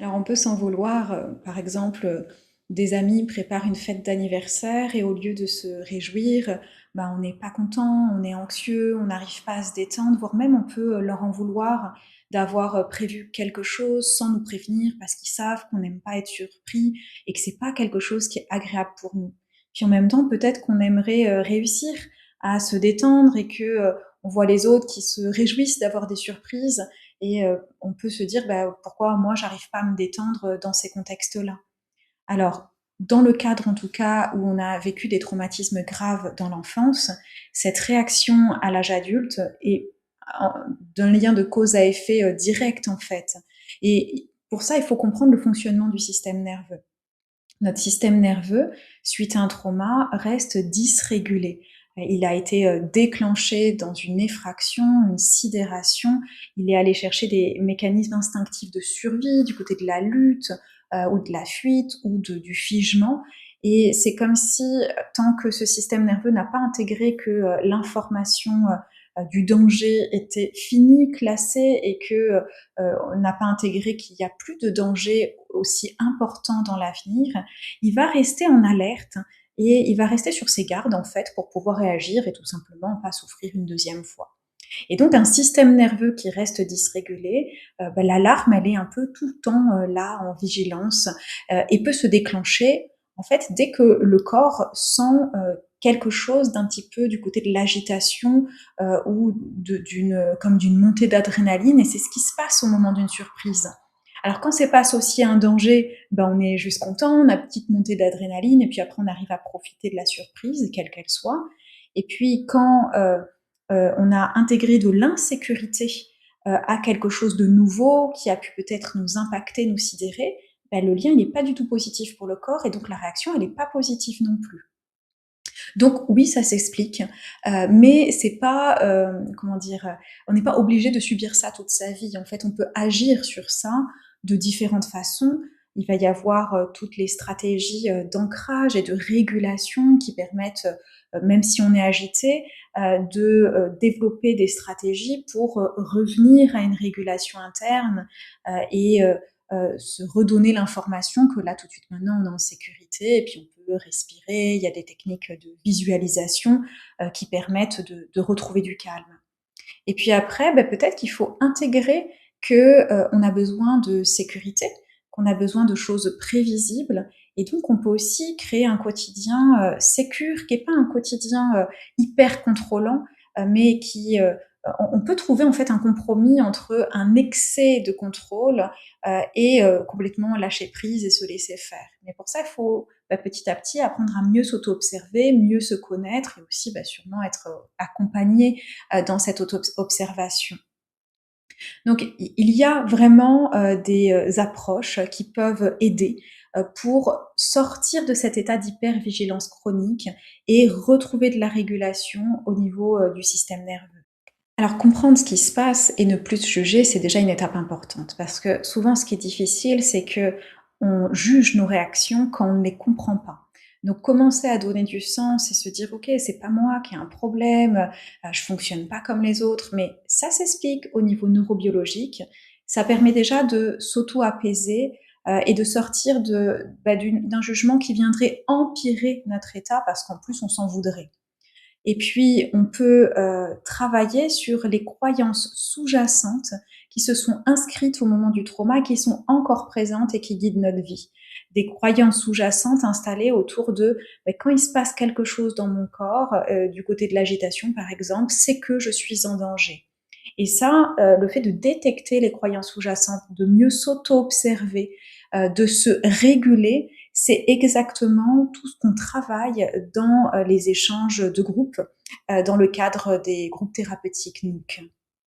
Alors on peut s'en vouloir, par exemple, des amis préparent une fête d'anniversaire et au lieu de se réjouir, on n'est pas content, on est anxieux, on n'arrive pas à se détendre, voire même on peut, leur en vouloir d'avoir, prévu quelque chose sans nous prévenir parce qu'ils savent qu'on n'aime pas être surpris et que c'est pas quelque chose qui est agréable pour nous. Puis en même temps, peut-être qu'on aimerait, réussir à se détendre et que, on voit les autres qui se réjouissent d'avoir des surprises et on peut se dire: «Pourquoi moi j'arrive pas à me détendre, dans ces contextes-là?» Alors, dans le cadre en tout cas où on a vécu des traumatismes graves dans l'enfance, cette réaction à l'âge adulte est en d'un lien de cause à effet, direct en fait et pour ça, il faut comprendre le fonctionnement du système nerveux. Notre système nerveux, suite à un trauma, reste dysrégulé. Il a été déclenché dans une effraction, une sidération. Il est allé chercher des mécanismes instinctifs de survie du côté de la lutte ou de la fuite ou du figement. Et c'est comme si, tant que ce système nerveux n'a pas intégré que l'information du danger était finie, classée, et que on n'a pas intégré qu'il n'y a plus de danger aussi important dans l'avenir, il va rester en alerte et il va rester sur ses gardes en fait pour pouvoir réagir et tout simplement pas souffrir une deuxième fois. Et donc un système nerveux qui reste dysrégulé, l'alarme elle est un peu tout le temps là en vigilance et peut se déclencher en fait dès que le corps sent quelque chose d'un petit peu du côté de l'agitation ou comme d'une montée d'adrénaline, et c'est ce qui se passe au moment d'une surprise. Alors quand c'est pas associé à un danger, on est juste content, on a une petite montée d'adrénaline et puis après on arrive à profiter de la surprise, quelle qu'elle soit. Et puis quand on a intégré de l'insécurité à quelque chose de nouveau qui a pu peut-être nous impacter, nous sidérer, le lien n'est pas du tout positif pour le corps et donc la réaction elle n'est pas positive non plus. Donc oui, ça s'explique, mais c'est pas, comment dire? On n'est pas obligé de subir ça toute sa vie. En fait, on peut agir sur ça de différentes façons. Il va y avoir, toutes les stratégies, d'ancrage et de régulation qui permettent, même si on est agité, de, développer des stratégies pour, revenir à une régulation interne, et se redonner l'information que là, tout de suite, maintenant, on est en sécurité et puis on peut respirer. Il y a des techniques de visualisation qui permettent de retrouver du calme. Et puis après, peut-être qu'il faut intégrer que on a besoin de sécurité, qu'on a besoin de choses prévisibles et donc on peut aussi créer un quotidien, sécure, qui est pas un quotidien, hyper contrôlant, mais qui, on peut trouver en fait un compromis entre un excès de contrôle, et complètement lâcher prise et se laisser faire. Mais pour ça, il faut, petit à petit apprendre à mieux s'auto-observer, mieux se connaître et aussi, sûrement être, accompagné dans cette auto-observation. Donc il y a vraiment des approches qui peuvent aider pour sortir de cet état d'hypervigilance chronique et retrouver de la régulation au niveau du système nerveux. Alors comprendre ce qui se passe et ne plus se juger, c'est déjà une étape importante parce que souvent ce qui est difficile, c'est que on juge nos réactions quand on ne les comprend pas. Donc commencer à donner du sens et se dire: «OK, c'est pas moi qui ai un problème, je fonctionne pas comme les autres», mais ça s'explique au niveau neurobiologique. Ça permet déjà de s'auto-apaiser, et de sortir d'un jugement qui viendrait empirer notre état parce qu'en plus on s'en voudrait. Et puis, on peut travailler sur les croyances sous-jacentes qui se sont inscrites au moment du trauma, qui sont encore présentes et qui guident notre vie. Des croyances sous-jacentes installées autour de quand il se passe quelque chose dans mon corps, du côté de l'agitation par exemple, c'est que je suis en danger. Et ça, le fait de détecter les croyances sous-jacentes, de mieux s'auto-observer, de se réguler, c'est exactement tout ce qu'on travaille dans les échanges de groupe, dans le cadre des groupes thérapeutiques NOOC.